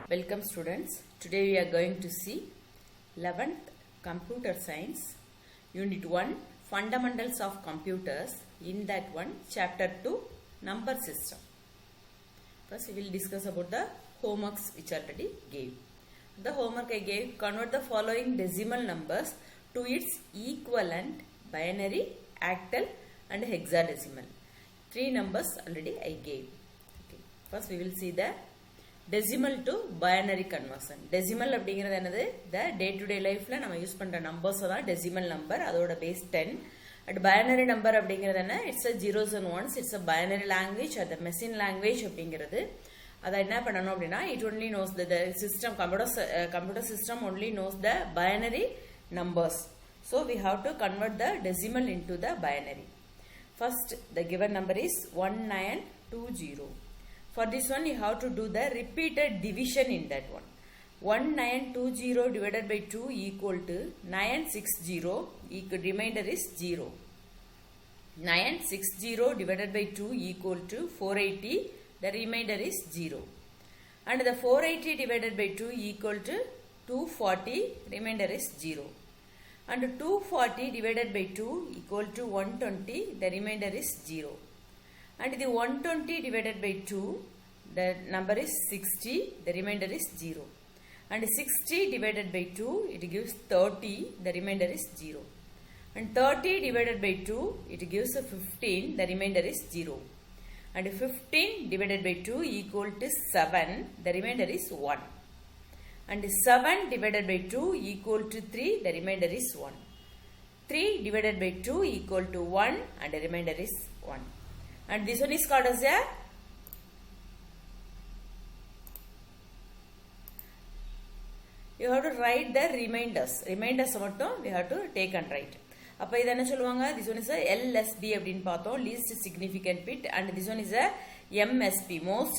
Welcome students. Today we are going to see 11th Computer Science Unit 1 Fundamentals of Computers. In that one, Chapter 2 Number System. First we will discuss about the homeworks which already gave. The homework I gave: convert the following decimal numbers to its equivalent binary, octal and hexadecimal. 3 numbers already I gave. Okay. First we will see the decimal to binary conversion. Decimal அப்படிங்கிறது என்னது? The day to day lifeல நம்ம use பண்ற numbers தான் decimal number. அதோட base 10. And binary number அப்படிங்கிறது என்ன? It's a zeros and ones. It's a binary language or the machine language அப்படிங்கிறது. அதை என்ன பண்ணணும் அப்படின்னா, it only knows the system, computer system only knows the binary numbers. So we have to convert the decimal into the binary. First, the given number is 1920. For this one, you have to do the repeated division in that one. 1920 divided by 2 equal to 960. Remainder is 0. 960 divided by 2 equal to 480. The remainder is 0. And the 480 divided by 2 equal to 240. Remainder is 0. And 240 divided by 2 equal to 120. The remainder is 0. And the 120 divided by 2, the number is 60, the remainder is 0. And 60 divided by 2, it gives 30, the remainder is 0. And 30 divided by 2, it gives 15, the remainder is 0. And 15 divided by 2 equal to 7, the remainder is 1. And 7 divided by 2 equal to 3, the remainder is 1. 3 divided by 2 equal to 1, and the remainder is 1. And this one is called as a you have to write the remainders. Remainders மட்டும் we have to take and write. அப்ப இத என்ன சொல்லுவாங்க? This one is a LSB அப்படினு பார்த்தோம், least significant bit, and this one is a MSB, most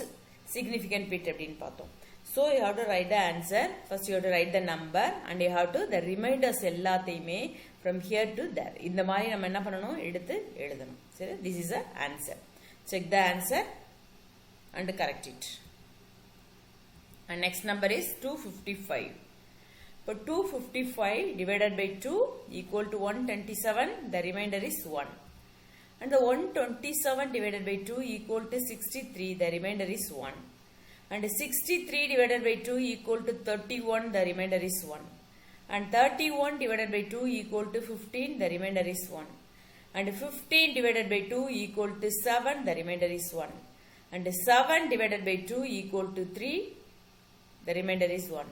significant bit அப்படினு பார்த்தோம். So you have to write the answer. First you have to write the number and you have to the remainders எல்லாத்தையுமே from here to there. இந்த மாதிரி நம்ம என்ன பண்ணனும்? எடுத்து எழுதணும். சரி, this is the answer. Check the answer and correct it. And next number is 255. But 255 divided by 2 equal to 127. The remainder is 1. And the 127 divided by 2 equal to 63. The remainder is 1. And 63 divided by 2 equal to 31. The remainder is 1. And 31 divided by 2 equal to 15. The remainder is 1. And 15 divided by 2 equal to 7. The remainder is 1. And 7 divided by 2 equal to 3. The remainder is 1.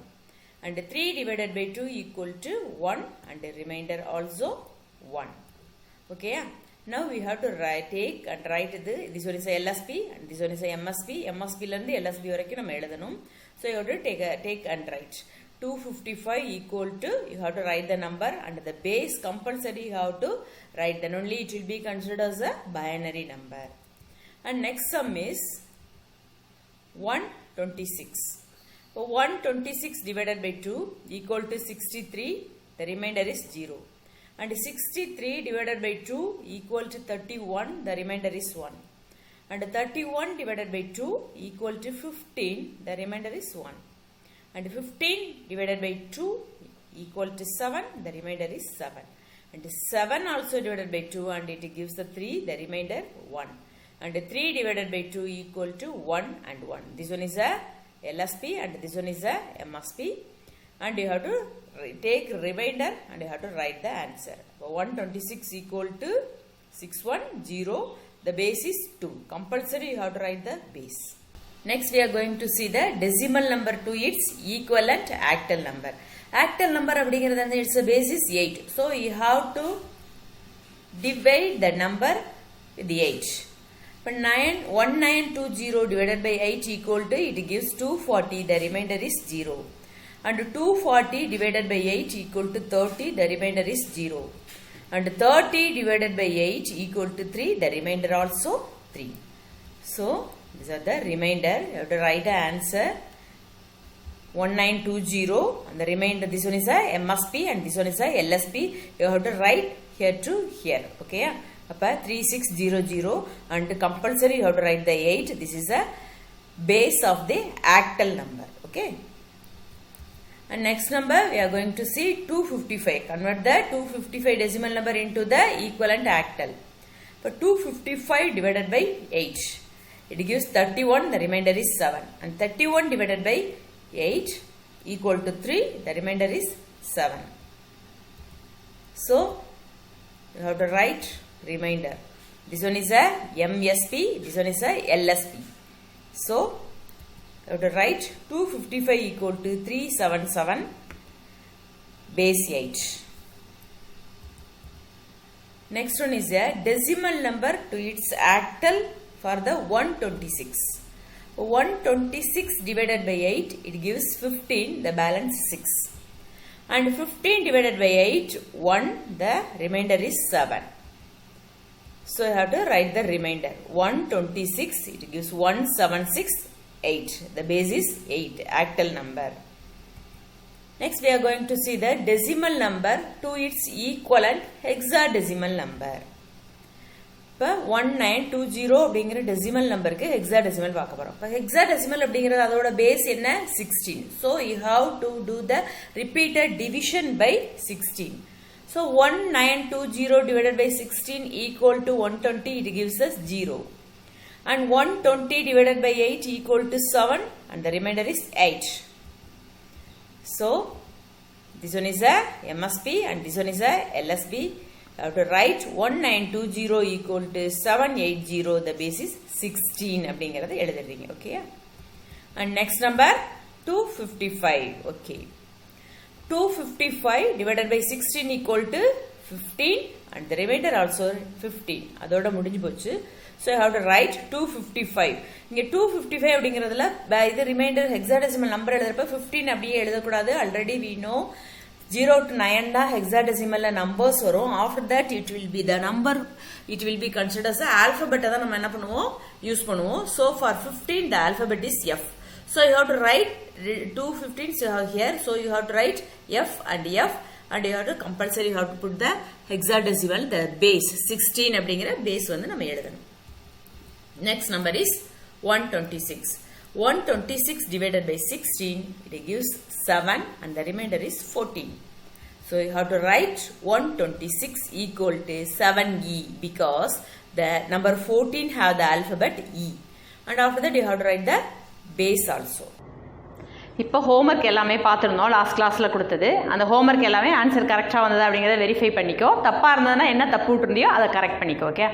And 3 divided by 2 equal to 1. And the remainder also 1. Okay. Now we have to take and write this one is a LSB and this one is a MSB. MSB landi LSB varaikku nam eluthanum. So you have to take and write. 255 equal to, you have to write the number and the base compulsory you have to write, then only it will be considered as a binary number. And next sum is 126. So 126 divided by 2 equal to 63, the remainder is 0. And 63 divided by 2 equal to 31, the remainder is 1. And 31 divided by 2 equal to 15, the remainder is 1. And 15 divided by 2 equal to 7, the remainder is 7. And 7 also divided by 2 and it gives the 3, the remainder 1. And 3 divided by 2 equal to 1 and 1. This one is a LSB and this one is a MSB. And you have to take remainder and you have to write the answer. 126 equal to 610. The base is 2. Compulsory you have to write the base. Next we are going to see the decimal number to its equivalent octal number. Octal number அப்படிங்கிறது its base is 8. So you have to divide the number with 8. But 1920 divided by 8 equal to, it gives 240. The remainder is 0. And 240 divided by 8 equal to 30. The remainder is 0. And 30 divided by 8 equal to 3. The remainder also 3. So these are the remainder. You have to write the answer 1920 and the remainder, this one is a MSB and this one is a LSB. You have to write here to here. Okay. 3600 and compulsory you have to write the 8. This is a base of the octal number. Okay. And next number we are going to see 255. Convert the 255 decimal number into the equivalent octal. For 255 divided by 8, it gives 31, the remainder is 7. And 31 divided by 8 equal to 3, the remainder is 7. So, you have to write remainder. This one is a MSP, this one is a LSP. So, you have to write 255 equal to 377 base 8. Next one is a decimal number to its octal for the 126. 126 divided by 8, it gives 15, the balance 6. And 15 divided by 8, 1, the remainder is 7. So you have to write the remainder. 126, it gives 176, 8. The base is 8, octal number. Next we are going to see the decimal number to its equivalent hexadecimal number. இப்போ 1920 அப்படிங்கிற decimal நம்பருக்கு hexadecimal பார்க்க போறோம். இப்போ hexadecimal அப்படிங்கிறது அதோட base என்ன 16. So you have to do the repeated division by 16. So 1920 divided by 16 equal to 120, it gives us 0. And 120 divided by 8 equal to 7 and the remainder is 8. So this one is a MSP and this one is a LSP. You have to write 1920 equal to 780, the base is 16 அப்படிங்கிறத எழுதிடுறீங்க. Okay. And next number 255. Okay. 255 divided by 16 equal to 15 and the remainder also 15. அதோட முடிஞ்சு போச்சு. So you have to write 255. இங்க 255 அப்படிங்கிறதுல இது reminder hexadecimal number எழுதுறப்ப 15 அப்படியே எழுதக்கூடாது. Already we know 0 to 9 தான் ஹெக்ஸாடெசிமல்ல நம்பர்ஸ் வரும். After that it will be the number, it will be considered as ஆல்பபெட்டை தான் நம்ம என்ன பண்ணுவோம், யூஸ் பண்ணுவோம். So for 15 the alphabet is F. So you have to write 215 you have here. So you have to write F and you have to compulsory you have to put the hexadecimal, the base 16 அப்படிங்கிற base வந்து நம்ம எழுதணும். Next number is 126. 126 divided by 16, it gives 7 and the remainder is 14. So you have to write 126 equal to 7E because the number 14 have the alphabet E. And after that you have to write the base also. இப்போ homework எல்லாமே பார்த்துருந்தோம் last கிளாஸில் கொடுத்தது. அந்த homework எல்லாமே answer கரெக்டாக வந்தது அப்படிங்கிறத வெரிஃபை பண்ணிக்கோ. தப்பாக இருந்ததுன்னா என்ன தப்பு விட்டுருந்தியோ அதை கரெக்ட் பண்ணிக்கோ. Okay.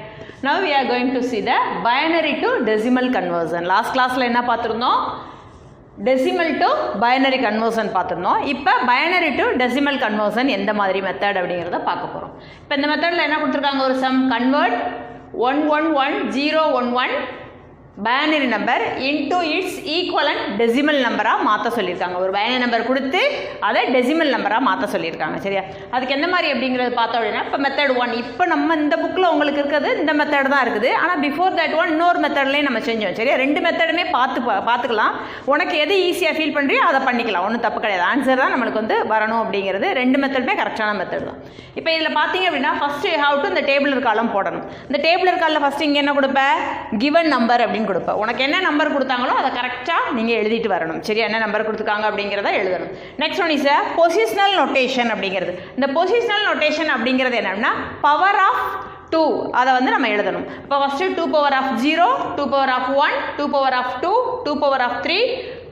Now we are going to see the binary to decimal conversion. Last கிளாஸில் என்ன பார்த்துருந்தோம், டெசிமல் டு பைனரி கன்வர்ஷன் பார்த்துருந்தோம். இப்போ பைனரி டு டெசிமல் கன்வர்ஷன் எந்த மாதிரி மெத்தட் அப்படிங்கிறத பார்க்க போகிறோம். இப்போ இந்த மெத்தடில் என்ன கொடுத்துருக்காங்க, ஒரு some convert 111011 binary number into its equivalent decimal நம்பராக மாற்ற சொல்லியிருக்காங்க. ஒரு பைனரி நம்பர் கொடுத்து அதை டெசிமல் நம்பராக மாற்ற சொல்லியிருக்காங்க. சரியா, அதுக்கு எந்த மாதிரி அப்படிங்கிறது பார்த்தோம் அப்படின்னா, இப்போ மெத்தட் 1 இப்போ நம்ம இந்த புக்கில் உங்களுக்கு இருக்கிறது இந்த மெத்தட் தான் இருக்குது. ஆனால் பிஃபோர் தட் ஒன் இன்னொரு மெத்தட்லேயும் நம்ம செஞ்சோம். சரியா, ரெண்டு மெத்தடுமே பார்த்துக்கலாம். உனக்கு எது ஈஸியாக ஃபீல் பண்ணுறியோ அதை பண்ணிக்கலாம், ஒன்றும் தப்பு கிடையாது. ஆன்சர் தான் நம்மளுக்கு வந்து வரணும் அப்படிங்கிறது. ரெண்டு மெத்தடுமே கரெக்டான மெத்தட் தான். இப்போ இதில் பார்த்தீங்க அப்படின்னா ஃபஸ்ட்டு ஹவ் டு இந்த டேபிள் காலம் போடணும். இந்த டேபிள் காலில் ஃபஸ்ட்டு இங்கே என்ன கொடுப்பேன், கிவன் நம்பர் அப்படின்னு கொடுப்பேன். உனக்கு என்ன நம்பர் கொடுத்தாங்களோ அதை கரெக்டாக நீங்கள் எழுதிட்டு வரணும். சரியா, என்ன நம்பர் கொடுத்துருக்காங்க அப்படிங்கிறத எழுதணும். Next one is a positional notation அப்படிங்கிறது. இந்த பொசிஷனல் நோட்டேஷன் அப்படிங்கிறது என்னன்னா பவர் ஆஃப் 2 அதை வந்து நம்ம எழுதணும். இப்போ first 2 power of 0, 2 power of 1, 2 power of 2, 2 power of 3,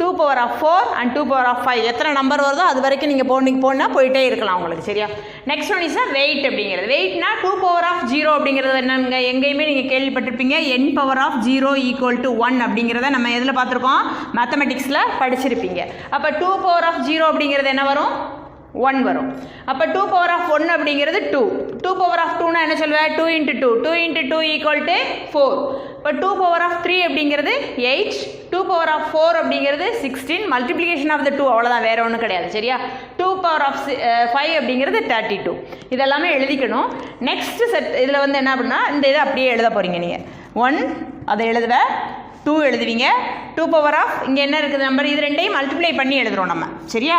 2 power of 4 and 2 power of 5 எத்தனை நம்பர் வருதோ அது வரைக்கும் நீங்கள் போனால் போயிட்டே இருக்கலாம் உங்களுக்கு. சரியா, நெக்ஸ்ட் ஒன் இஸ் வெயிட் அப்படிங்கிறது. வெயிட்னா 2 power of 0 அப்படிங்கிறது என்னங்க, எங்கேயுமே நீங்கள் கேள்விப்பட்டிருப்பீங்க n power of 0 equal to 1 அப்படிங்கிறத நம்ம எதில் பார்த்துருக்கோம், மேத்தமெட்டிக்ஸில் படிச்சிருப்பீங்க. அப்போ 2 power of 0 அப்படிங்கிறது என்ன வரும், 1 வரும். அப்போ 2 power of 1 அப்படிங்கிறது 2. 2 power of 2 என்ன சொல்லுவேன், 2 into 2, 2 into 2 equal to 4. இப்போ 2 power of 3 அப்படிங்கிறது 8, 2 power of 4 அப்படிங்கிறது 16, மல்டிப்ளிகேஷன் ஆஃப் த 2 அவ்வளோதான், வேற ஒன்றும் கிடையாது. சரியா, 2 power of 5 அப்படிங்கிறது 32. இதெல்லாமே எழுதிக்கணும். நெக்ஸ்ட் செட் இதில் வந்து என்ன அப்படின்னா இந்த இதை அப்படியே எழுத போகிறீங்க நீங்கள். 1 அதை எழுதுவேன், 2 எழுதுவீங்க, 2 power of இங்கே என்ன இருக்குது நம்பர், இது ரெண்டையும் மல்டிப்ளை பண்ணி எழுதுகிறோம் நம்ம. சரியா,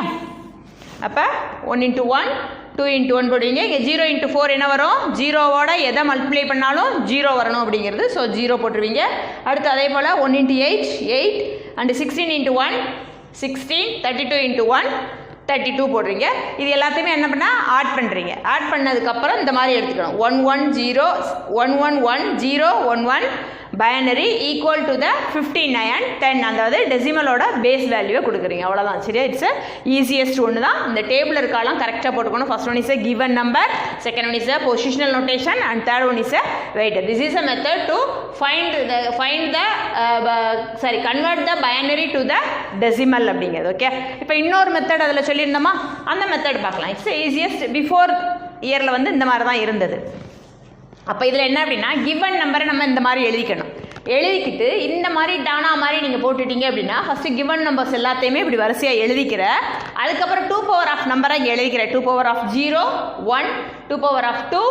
அப்போ 1 into 1, 2 into 1 போடுவீங்க. இங்கே 0 into 4 என்ன வரும், 0வோட எதை மல்டிப்ளை பண்ணாலும் 0 வரணும் அப்படிங்கிறது. ஸோ 0 போட்டுருவீங்க. அடுத்து அதே போல் 1 into 8, 8 and 16 into 1, 16, 32 into 1, 32 போடுறீங்க. இது எல்லாத்தையுமே என்ன பண்ணால் ஆட் பண்ணுறீங்க. ஆட் பண்ணதுக்கப்புறம் இந்த மாதிரி எடுத்துக்கணும். 110 1110 11 பைனரி ஈக்குவல் டு த 59 10, அதாவது டெசிமலோட பேஸ் வேல்யூவை கொடுக்குறீங்க. அவ்வளோதான். சரியா? இட்ஸ் ஈஸியஸ்ட் ஒன்று தான். இந்த டேபிள் இருக்காலாம் கரெக்டாக போட்டுக்கணும். First one is a given number, second one is a positional notation, and third one is a weighted. This is a method to convert the binary to the decimal அப்படிங்கிறது. Okay, இப்போ இன்னொரு method அதில் சொல்லியிருந்தோமா, அந்த method பார்க்கலாம். It's easiest. Before இயரில் வந்து இந்த மாதிரி தான் இருந்தது. அப்போ இதில் என்ன அப்படின்னா, கிவன் நம்பரை நம்ம இந்த மாதிரி எழுதிக்கணும். எழுதிக்கிட்டு இந்த மாதிரி டானா மாதிரி நீங்கள் போட்டுட்டீங்க அப்படின்னா ஃபஸ்ட்டு கிவன் நம்பர்ஸ் எல்லாத்தையுமே இப்படி வரிசையாக எழுதிக்கிற, அதுக்கப்புறம் 2 பவர் ஆஃப் நம்பரை இங்கே எழுதிக்கிற. 2 power of 0 1, 2 power of 2,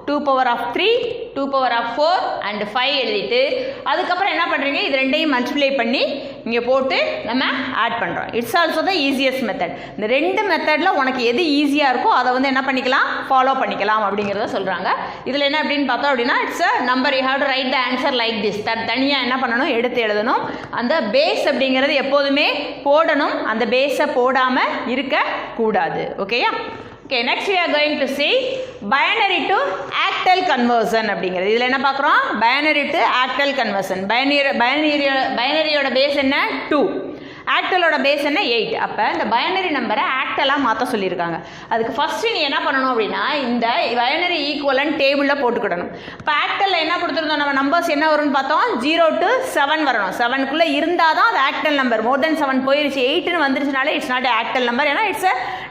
2 power of 3, 2 power of 4 and 5 எழுதிட்டு அதுக்கப்புறம் என்ன பண்ணுறீங்க, இது ரெண்டையும் மல்டிப்ளை பண்ணி இங்கே போட்டு நம்ம ஆட் பண்ணுறோம். It's also the easiest method. இந்த ரெண்டு மெத்தடில் உனக்கு எது ஈஸியாக இருக்கோ அதை வந்து என்ன பண்ணிக்கலாம், ஃபாலோ பண்ணிக்கலாம் அப்படிங்கிறத சொல்கிறாங்க. இதில் என்ன அப்படின்னு பார்த்தோம் அப்படின்னா, it's a number, you have to right the answer like this. தனியாக என்ன பண்ணணும், எடுத்து எழுதணும். அந்த பேஸ் அப்படிங்கிறது எப்போதுமே போடணும், அந்த பேஸை போடாமல் இருக்கக்கூடாது. ஓகேயா? Okay, next we are going to see binary to octal conversion அப்படிங்கிறது. இதில் என்ன பார்க்குறோம், binary to octal conversion. பைனரியோட பேஸ் என்ன 2, ஆக்டலோட பேஸ் என்ன 8. அப்போ இந்த பைனரி நம்பரை ஆக்டலாக மாற்ற சொல்லியிருக்காங்க. அதுக்கு ஃபஸ்ட்டு நீ என்ன பண்ணணும் அப்படின்னா, இந்த பைனரி ஈக்குவலன்ட் டேபிளில் போட்டுக்கிடணும். இப்போ ஆக்டலில் என்ன கொடுத்துருந்தோம், நம்ம நம்பர்ஸ் என்ன வரும்னு பார்த்தோம், 0 to 7 வரணும். 7க்குள்ளே இருந்தால் தான் அது ஆக்டல் நம்பர். மோர் தென் 7 போயிருச்சு, 8ன்னு வந்துருச்சுனாலே இட்ஸ் நாட் ஆக்டல் நம்பர். ஏன்னா இட்ஸ்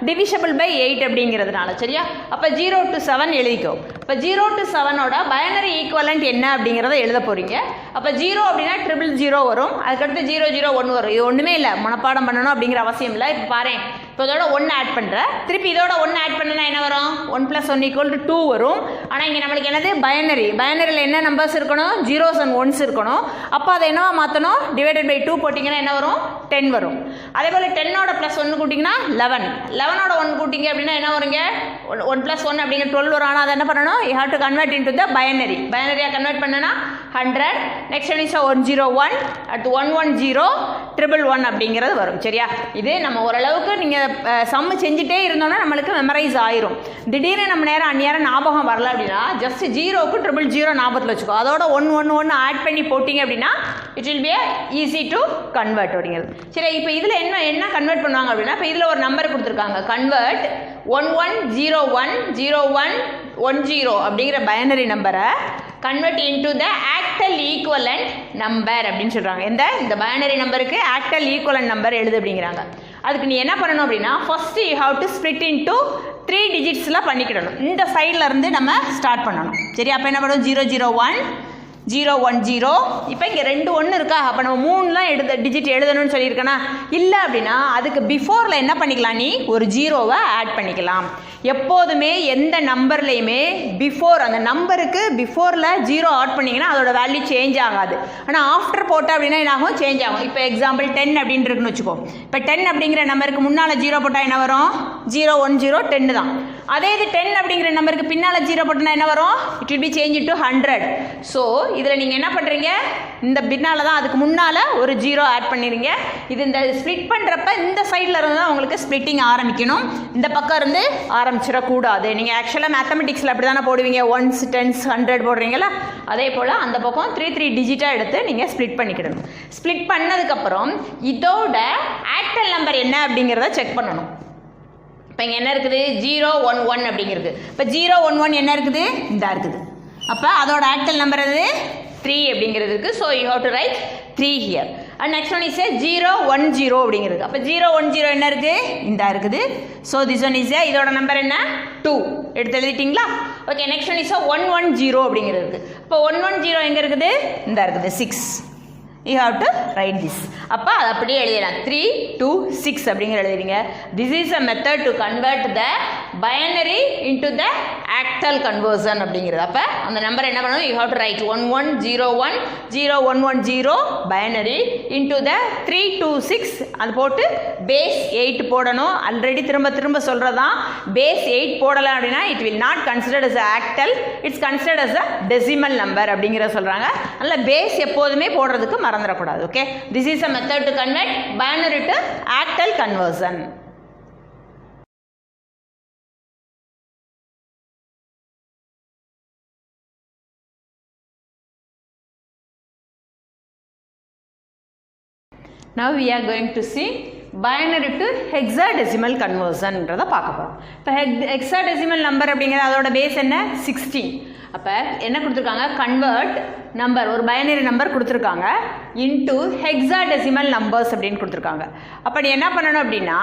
டிவிஷபிள் பை 8 அப்படிங்கிறதுனால. சரியா? அப்போ 0 to 7 எழுதிக்கோ. இப்போ 0 to 7ஓட பைனரி ஈக்குவலன்ட் என்ன அப்படிங்கிறத எழுத போகிறீங்க. அப்போ 0 அப்படின்னா 000 வரும், அதுக்கடுத்து 001 வரும். இது ஒன்றுமே இல்லை, மனப்பாடம் பண்ணணும் அப்படிங்கிற அவசியம் இல்லை. இப்போ பாரு, இப்போ இதோட 1 ஆட் பண்ணுற, திருப்பி இதோட 1 ஆட் பண்ணனா என்ன வரும், 1 + 1 = 2 வரும். ஆனால் இங்கே நம்மளுக்கு என்னது பைனரி, பைனரியில் என்ன நம்பர்ஸ் இருக்கணும், 0s and 1s இருக்கணும். அப்போ அதை என்னவா மாற்றணும், டிவைடட் பை 2 போட்டிங்கன்னா என்ன வரும், 10 வரும். அதே போல் 10ஓட +1 கூட்டிங்கன்னா 11, 11ஓட 1 கூட்டிங்க அப்படின்னா என்ன வருங்க, 1 + 1 அப்படிங்கிற 12 வரும். ஆனால் அதை என்ன பண்ணணும், you have to convert into the binary. பைனரியாக கன்வெர்ட் பண்ணனா 100, நெக்ஸ்ட் ஒன் இஸ் 101, அடுத்து 110, 111 அப்படிங்கிறது வரும். சரியா? இது நம்ம ஓரளவுக்கு நீங்கள் சம்மு செஞ்சுட்டே இருந்தோம்னா நம்மளுக்கு மெமரைஸ் ஆயிரும். திடீர்னு நம்ம நேரம் அந்நேரம் ஞாபகம் வரல அப்படின்னா ஜஸ்ட் 0க்கு 000 ஞாபகத்தில் வச்சுக்கோ. அதோட 111 ஆட் பண்ணி போட்டிங்க அப்படின்னா it will be easy to convert அப்படிங்கிறது. சரி, இப்போ இதில் என்ன கன்வெர்ட் பண்ணுவாங்க அப்படின்னா, இப்போ இதில் ஒரு நம்பர் கொடுத்துருக்காங்க, கன்வெர்ட் 11010110 அப்படிங்கிற பைனரி நம்பரை கன்வெர்ட் இன்டு த ஆக்டல் ஈக்குவலன்ட் நம்பர் அப்படின்னு சொல்கிறாங்க. இந்த பைனரி நம்பருக்கு ஆக்டல் ஈக்குவலன்ட் நம்பர் எழுது அப்படிங்கிறாங்க. அதுக்கு நீ என்ன பண்ணணும் அப்படின்னா, first you have to split into 3 டிஜிட்ஸில் பண்ணிக்கிடணும். இந்த சைடில் இருந்து நம்ம ஸ்டார்ட் பண்ணணும். சரி, அப்போ என்ன பண்ணுவோம், 001 010. இப்போ இங்கே 2 1 இருக்கா, அப்போ நம்ம 3 டிஜிட் எழுதணும்னு சொல்லியிருக்கேனா. இல்லை அப்படின்னா அதுக்கு பிஃபோரில் என்ன பண்ணிக்கலாம், நீ ஒரு 0வை ஆட் பண்ணிக்கலாம். எப்போதுமே எந்த நம்பர்லையுமே பிஃபோர், அந்த நம்பருக்கு பிஃபோரில் 0 ஆட் பண்ணிங்கன்னா அதோட வேல்யூ சேஞ்ச் ஆகாது. ஆனால் ஆஃப்டர் போட்டால் அப்படின்னா என்ன ஆகும், சேஞ்ச் ஆகும். இப்போ எக்ஸாம்பிள் 10 அப்படின்னு இருக்குன்னு வச்சுக்கோ. இப்போ 10 அப்படிங்கிற நம்பருக்கு முன்னால் 0 போட்டால் என்ன வரும், 010 10 தான். அதே இது 10 அப்படிங்கிற நம்பருக்கு பின்னால் 0 போட்டோன்னா என்ன வரும், it will be change to 100. So இதில் நீங்கள் என்ன பண்ணுறீங்க, இந்த பின்னால் தான் அதுக்கு முன்னால் ஒரு 0 ஆட் பண்ணிடுங்க. இது இந்த ஸ்ப்ளிட் பண்ணுறப்ப இந்த சைடில் இருந்து தான் உங்களுக்கு ஸ்ப்ளிட்டிங் ஆரம்பிக்கணும், இந்த பக்கம் இருந்து ஆரம்பிச்சிடக்கூடாது. நீங்கள் ஆக்சுவலாக மேத்தமெட்டிக்ஸில் அப்படி தானே போடுவீங்க, 1s 10s 100 போடுறீங்களா, அதே போல் அந்த பக்கம் 3 டிஜிட்டாக எடுத்து நீங்கள் ஸ்ப்ளிட் பண்ணிக்கிடணும். ஸ்ப்ளிட் பண்ணதுக்கப்புறம் இதோட ஆக்டல் நம்பர் என்ன அப்படிங்கிறத செக் பண்ணணும். இப்போ இங்கே என்ன இருக்குது, 011 அப்படிங்கிறது. இப்போ 011 என்ன இருக்குது, இந்த இருக்குது. அப்போ அதோட ஆக்டல் நம்பர் அது 3 அப்படிங்கிறது இருக்குது. So you have to write 3 here. And next one is 010 அப்படிங்கிறது. அப்போ 010 என்ன இருக்குது, இந்த இருக்குது. ஸோ திஸ் ஒன் இஸ் இதோட நம்பர் என்ன 2 எடுத்து எழுதிட்டிங்களா. ஓகே, நெக்ஸ்ட் ஒன் இஸ் 110 அப்படிங்கிறது. இப்போ 110 எங்கே இருக்குது, இந்த இருக்குது 6. you have to write this. அப்போ அது அப்படியே எழுதிடலாம், 3 2 6 அப்படிங்கிற எழுதுறீங்க. This is a method to convert the binary into the octal conversion அப்படிங்கிறது. அப்போ அந்த நம்பர் என்ன பண்ணணும், you have to write 1101 0110 binary into the 326 அது போட்டு base 8 போடணும். ஆல்ரெடி திரும்ப திரும்ப சொல்கிறதான், base 8 போடலாம் அப்படின்னா it will not considered as a octal, it's considered as a decimal number அப்படிங்கிற சொல்கிறாங்க. அதனால் base எப்போதுமே போடுறதுக்கு மறந்துடக்கூடாது. Okay, this is a method to convert binary to octal conversion. Now we are going to see binary to hexadecimal conversion ன்றதை பார்க்க போகிறோம். இப்போ hexadecimal number அப்படிங்கிறது அதோட பேஸ் என்ன, 16. அப்போ என்ன கொடுத்துருக்காங்க, கன்வெர்ட் நம்பர், ஒரு பைனரி நம்பர் கொடுத்துருக்காங்க இன்டு ஹெக்ஸாடெசிமல் நம்பர்ஸ் அப்படின்னு கொடுத்துருக்காங்க. அப்போ நீ என்ன பண்ணணும் அப்படின்னா,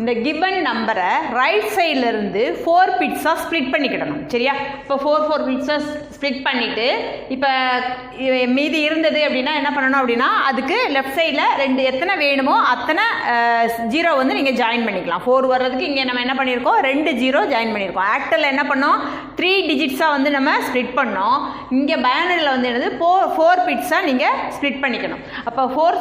இந்த கிவன் நம்பரை ரைட் சைட்லேருந்து 4 பிட்ஸாக ஸ்ப்ளிட் பண்ணிக்கிடணும். சரியா, இப்போ 4 பிட்ஸாக ஸ்ப்ளிட் பண்ணிவிட்டு, இப்போ மீதி இருந்தது அப்படின்னா என்ன பண்ணணும் அப்படின்னா, அதுக்கு லெஃப்ட் சைடில் எத்தனை வேணுமோ அத்தனை 0 வந்து நீங்கள் ஜாயின் பண்ணிக்கலாம். 4 வர்றதுக்கு இங்கே நம்ம என்ன பண்ணியிருக்கோம், 2 0 ஜாயின் பண்ணியிருக்கோம். ஆக்டலில் என்ன பண்ணோம், 3 டிஜிட்ஸாக வந்து நம்ம ஸ்ப்ளிட் பண்ணோம். இங்கே பைனரியில் வந்து என்னது 4 பிட்ஸாக நீங்கள் ஸ்ப்ளிட் பண்ணிக்கணும். அப்போ 4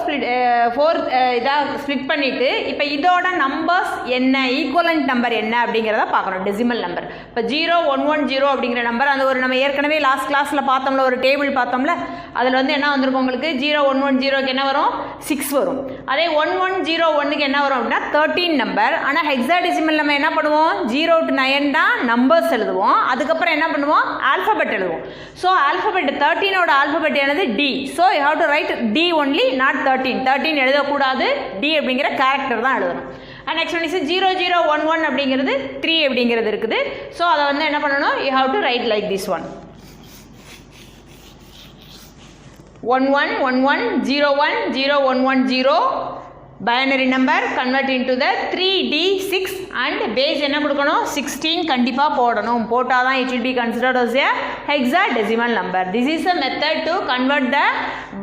இதாக ஸ்ப்ளிட் பண்ணிவிட்டு, இப்போ இதோட நம்பர்ஸ் என்ன, ஈக்குவலண்ட் நம்பர் என்ன அப்படிங்கிறத பார்க்கணும், டெசிமல் நம்பர். இப்போ 0110 அப்படிங்கிற நம்பர், அந்த ஒரு நம்ம ஏற்கனவே லாஸ்ட் கிளாஸில் பார்த்தோம்ல, ஒரு டேபிள் பார்த்தோம்ல, அதில் வந்து என்ன வந்திருக்கும் உங்களுக்கு, 0110க்கு என்ன வரும், 6 வரும். அதே 1101க்கு என்ன வரும் அப்படின்னா 13 நம்பர். ஆனால் ஹெக்ஸாடெசிமல் நம்ம என்ன பண்ணுவோம், 0 to 9 தான் நம்பர்ஸ் எழுதுவோம், அதுக்கப்புறம் என்ன பண்ணுவோம், ஆல்ஃபபெட் எழுதுவோம். ஸோ ஆல்ஃபபெட் 13ஓட ஆல்ஃபபெட் என்னது, D. So you have to write D only, not 13 எழுதக்கூடாது, டி அப்படிங்கிற கேரக்டர் தான் எழுதணும். அண்ட் நெக்ஸ்ட் ஒன் இஸ் 0011 அப்படிங்கிறது 3 அப்படிங்கிறது இருக்குது. ஸோ அதை வந்து என்ன பண்ணணும், you have to write like this one, 11110110 binary number convert into the 3D6 and base என்ன கொடுக்கணும், 16 கண்டிப்பாக போடணும். போட்டால் தான் it will be considered as a hexadecimal number. This is a method to convert the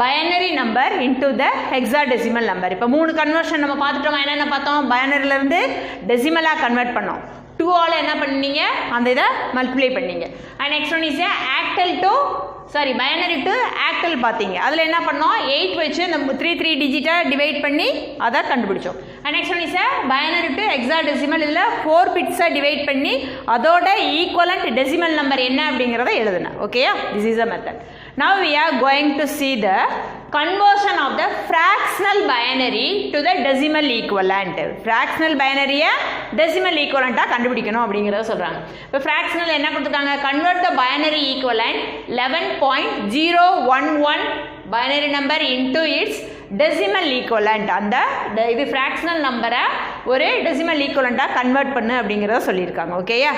binary number into the hexadecimal number. இப்போ 3 conversion நம்ம பார்த்துட்டோம். என்னென்ன பார்த்தோம், பைனரியிலேருந்து டெசிமலாக கன்வெர்ட் பண்ணோம், 2 ஆல் என்ன பண்ணீங்க, அந்த இதை மல்டிப்ளை பண்ணீங்க. And next one is octal to binary to octal பார்த்தீங்க. அதில் என்ன பண்ணோம், 8 வச்சு நம்ம 3 டிஜிட்டை டிவைட் பண்ணி அதை கண்டுபிடிச்சோம். And next one is binary to hexadecimal, இதில் 4 பிட்ஸை டிவைட் பண்ணி அதோட ஈக்குவலண்ட் டெசிமல் நம்பர் என்ன அப்படிங்கிறத எழுதுனேன். ஓகேயா, this is a method. Now we are going to see the conversion of the fractional binary to the decimal equivalent. Fractional binary-ய decimal equivalent-ஆ கண்டுபிடிக்கணும் அப்படிங்கிறத சொல்கிறாங்க. இப்போ fractional என்ன கொடுத்துருக்காங்க, convert the binary equivalent 11.011 binary number into its decimal equivalent. அந்த இது fractional நம்பரை ஒரு decimal equivalent-ஆ கன்வெர்ட் பண்ணு அப்படிங்கிறத சொல்லியிருக்காங்க. ஓகேயா,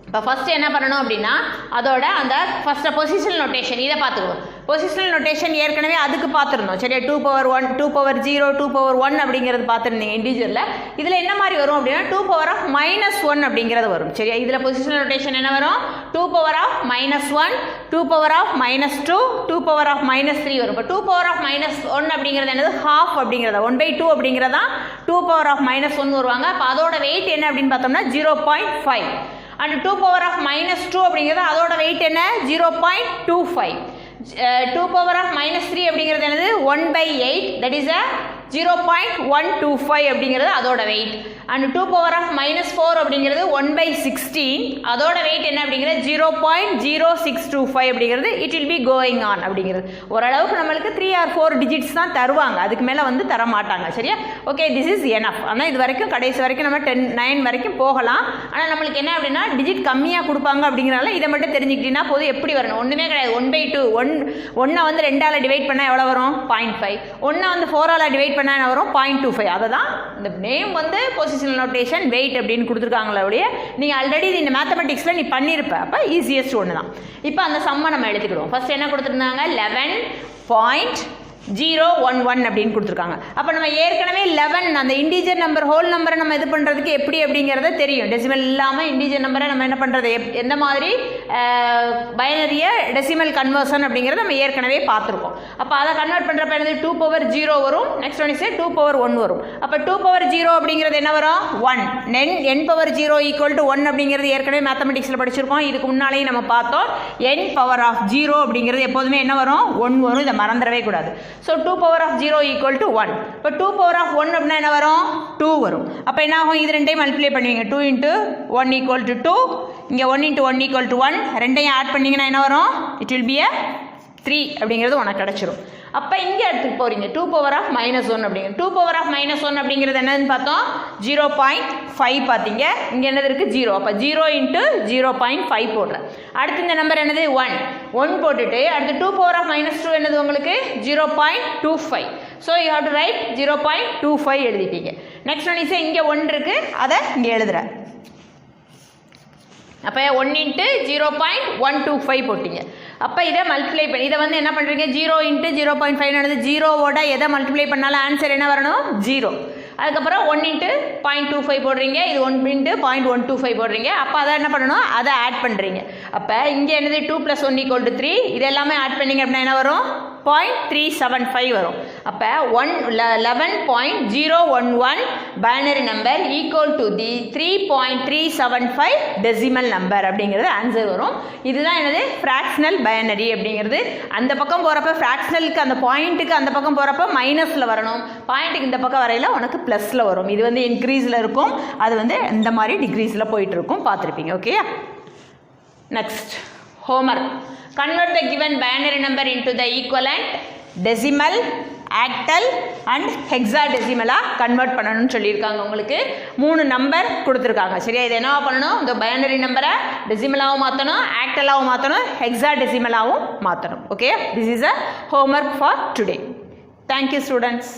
இப்போ ஃபஸ்ட்டு என்ன பண்ணணும் அப்படின்னா, அதோட அந்த ஃபஸ்ட்டு பொசிஷனல் நோட்டேஷன் இதை பார்த்துக்குவோம். பொசிஷனல் நோட்டேஷன் ஏற்கனவே அதுக்கு பார்த்துருந்தோம். சரியா, 2^1 2^0 2^1 அப்படிங்கிறது பார்த்துருந்தீங்க இன்டீஜரில். இதில் என்ன மாதிரி வரும் அப்படின்னா 2^-1 அப்படிங்கிறது வரும். சரியா, இதில் பொசிஷனல் நோட்டேஷன் என்ன வரும், 2^-1 2^-2 2^-3 வரும். இப்போ 2^-1 அப்படிங்கிறது என்னது, ஹாஃப் அப்படிங்கிறத 1/2 அப்படிங்கிறதா 2^-1 வருவாங்க. அப்போ அதோட வெயிட் என்ன அப்படின்னு பார்த்தோம்னா 0.5. அண்ட் 2^-2 அப்படிங்கிறது அதோட வெயிட் என்ன, 0.25. 2^-3 அப்படிங்கிறது என்னது 1/8, தட் இஸ் 0.125 அப்படிங்கிறது அதோட வெயிட். அண்ட் 2^-4 அப்படிங்கிறது 1/16, அதோட வெயிட் என்ன அப்படிங்கிறது 0.0625 அப்படிங்கிறது. It will be going on அப்படிங்கிறது. ஓரளவுக்கு நம்மளுக்கு 3 or 4 டிஜிட்ஸ் தான் தருவாங்க, அதுக்கு மேலே வந்து தர மாட்டாங்க. சரியா, ஓகே, திஸ் இஸ் எனஃப். ஆனால் இது வரைக்கும் கடைசி வரைக்கும் நம்ம 9 வரைக்கும் போகலாம். ஆனால் நம்மளுக்கு என்ன அப்படின்னா டிஜிட் கம்மியாக கொடுப்பாங்க அப்படிங்கிறனால இதை மட்டும் தெரிஞ்சுக்கிட்டீங்கன்னா போதும். எப்படி வரணும், ஒன்றுமே கிடையாது. 1/2 1 வந்து 2ஆல் டிவைட் பண்ணால் எவ்வளோ வரும், 0.5. 1 வந்து 4ஆல் டிவைட் பண்ணால் என்ன வரும், 0.25. அதை தான் இந்த நேம் வந்து பொசிஷனல் நோட்டேஷன் வெயிட் அப்படின்னு கொடுத்துருக்காங்களே ஒழிய நீங்கள் ஆல்ரெடி இந்த மேத்தமெட்டிக்ஸில் நீ பண்ணியிருப்ப. அப்போ ஈஸியஸ்ட் ஒன்று தான். இப்போ அந்த சம்மை நம்ம எழுதிக்கிடுவோம். ஃபர்ஸ்ட் என்ன கொடுத்துருந்தாங்க, 11.011 அப்படின்னு கொடுத்துருக்காங்க. அப்போ நம்ம ஏற்கனவே 11 அந்த இன்டீஜர் நம்பர் ஹோல் நம்பரை நம்ம இது பண்ணுறதுக்கு எப்படி அப்படிங்கிறத தெரியும். டெசிமல் இல்லாமல் இன்டீஜர் நம்பரை நம்ம என்ன பண்ணுறது, எந்த மாதிரி பைனரியை டெசிமல் கன்வர்ஷன் அப்படிங்கிறது நம்ம ஏற்கனவே பார்த்துருக்கோம். அப்போ அதை கன்வெர்ட் பண்ணுறப்ப என்னது 2 power 0 வரும். நெக்ஸ்ட் ஒன் இஸ் 2 power 1 வரும். அப்போ 2 power 0 அப்படிங்கிறது என்ன வரும் 1. n power 0 ஈக்குவல் டு 1 அப்படிங்கிறது ஏற்கனவே மேத்தமெட்டிக்ஸில் படிச்சிருக்கோம். இதுக்கு முன்னாலேயும் நம்ம பார்த்தோம். n பவர் ஆஃப் 0 அப்படிங்கிறது எப்போதுமே என்ன வரும் 1 வரும். இதை மறந்துடவே கூடாது. So 2 power of 0 equal to 1. இப்போ 2 power of 1 அப்படின்னா என்ன வரும் 2 வரும். அப்போ என்ன ஆகும் இது ரெண்டையும் மல்டிப்ளை பண்ணுவீங்க. 2 into 1 ஈக்குவல் டு 2. இங்கே 1 into 1 ஈக்குவல் டு 1. ரெண்டையும் ஆட் பண்ணிங்கன்னா என்ன வரும் இட் வில் பி a 3 அப்படிங்கிறது உனக்கு கிடச்சிரும். அப்போ இங்கே எடுத்துக்கு போகிறீங்க 2 power of -1 அப்படிங்கிறது. 2 power of -1 அப்படிங்கிறது என்னதுன்னு பார்த்தோம் 0.5 பார்த்தீங்க. இங்கே என்னது இருக்குது 0. அப்போ 0 into 0.5 போடுறேன். அடுத்து இந்த நம்பர் என்னது 1 போட்டுட்டு அடுத்து 2 power of -2 என்னது உங்களுக்கு 0.25. So you have to write 0.25 எழுதிட்டீங்க. நெக்ஸ்ட் ஒன் இஸ் இங்கே 1 இருக்குது அதை இங்கே எழுதுகிறேன். அப்போ 1 into 0.125 போட்டிங்க. அப்போ இதை மல்டிப்ளை பண்ணி இதை வந்து என்ன பண்ணுறீங்க 0 into 0.5 நடந்து 0வோட எதை மல்டிப்ளை பண்ணாலும் ஆன்சர் என்ன வரணும் 0. அதுக்கப்புறம் 1 into 0.25 போடுறீங்க. இது 1 into 0.125 போடுறீங்க. அப்போ அதை என்ன பண்ணணும் அதை ஆட் பண்ணுறீங்க. அப்போ இங்கே என்னது 2 + 1 = 3. இது எல்லாமே ஆட் பண்ணிங்க அப்படின்னா என்ன வரும் 0.375 வரும். அப்போ 11.011 binary number equal to the 3.375 decimal number அப்படிங்கிறது ஆன்சர் வரும். இதுதான் என்னது ஃப்ராக்ஷனல் பைனரி அப்படிங்கிறது. அந்த பக்கம் போகிறப்ப ஃப்ராக்ஷனலுக்கு அந்த பாயிண்ட்டுக்கு அந்த பக்கம் போகிறப்ப மைனஸில் வரணும். பாயிண்ட்டுக்கு இந்த பக்கம் வரையில் உனக்கு ப்ளஸில் வரும். இது வந்து இன்க்ரீஸில் இருக்கும். அது வந்து இந்த மாதிரி டிக்ரீஸில் போயிட்டுருக்கும் பார்த்துருப்பீங்க. ஓகேயா. Next homework. Convert the given binary number into the equivalent decimal, octal and hexadecimal convert பண்ணணும்னு சொல்லியிருக்காங்க. உங்களுக்கு 3 நம்பர் கொடுத்துருக்காங்க. சரியா. இது என்னவா பண்ணணும் இந்த பைனரி நம்பரை டெசிமலாகவும் மாற்றணும், ஆக்டலாகவும் மாற்றணும், ஹெக்ஸாடெசிமலாகவும் மாற்றணும். Okay. This is a homework for today. Thank you students.